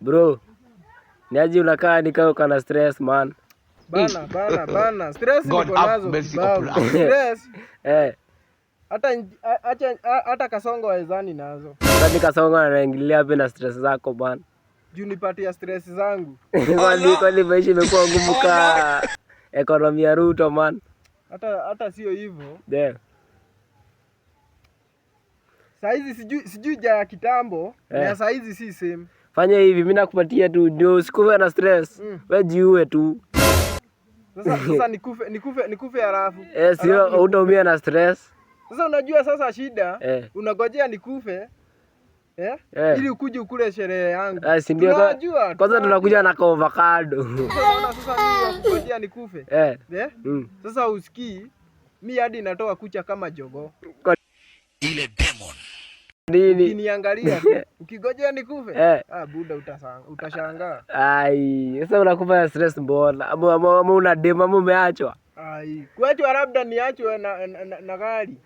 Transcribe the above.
Bro. Niaje unakaa nikao kana stress man. Bana. Stress niko nazo. Stress. Hata Kasongo waezani nazo. Hata Kasongo anaingilia hapa na stress zako bana. Juu nipatia stress zangu. Kwani maisha imekuwa ngumu ka economy ya Ruto man. Hata sio hivyo. Yeah. Saizi sijui ja kitambo, na saizi si same. Fanya hivi, mimi nakupatia tu ndio usikuwe na stress. Wewe jiue tu. Sasa nikufe halafu. Sio utaumia na stress. Sasa unajua sasa shida, unagojea nikufe. Ili ukuje ukule sherehe yangu. Si ndio? Kwanza tunakuja na avocado. Sasa mimi nakujia nikufe. Sasa usikii mimi hadi natoa kucha kama jogoo. Ile demon. Nini? Ukiniangalia ukigojea nikufe. Buda utashangaa. Sasa unakufa stress mbona? Ama una demo ama umeachwa? Kuachwa labda niachwe na gari.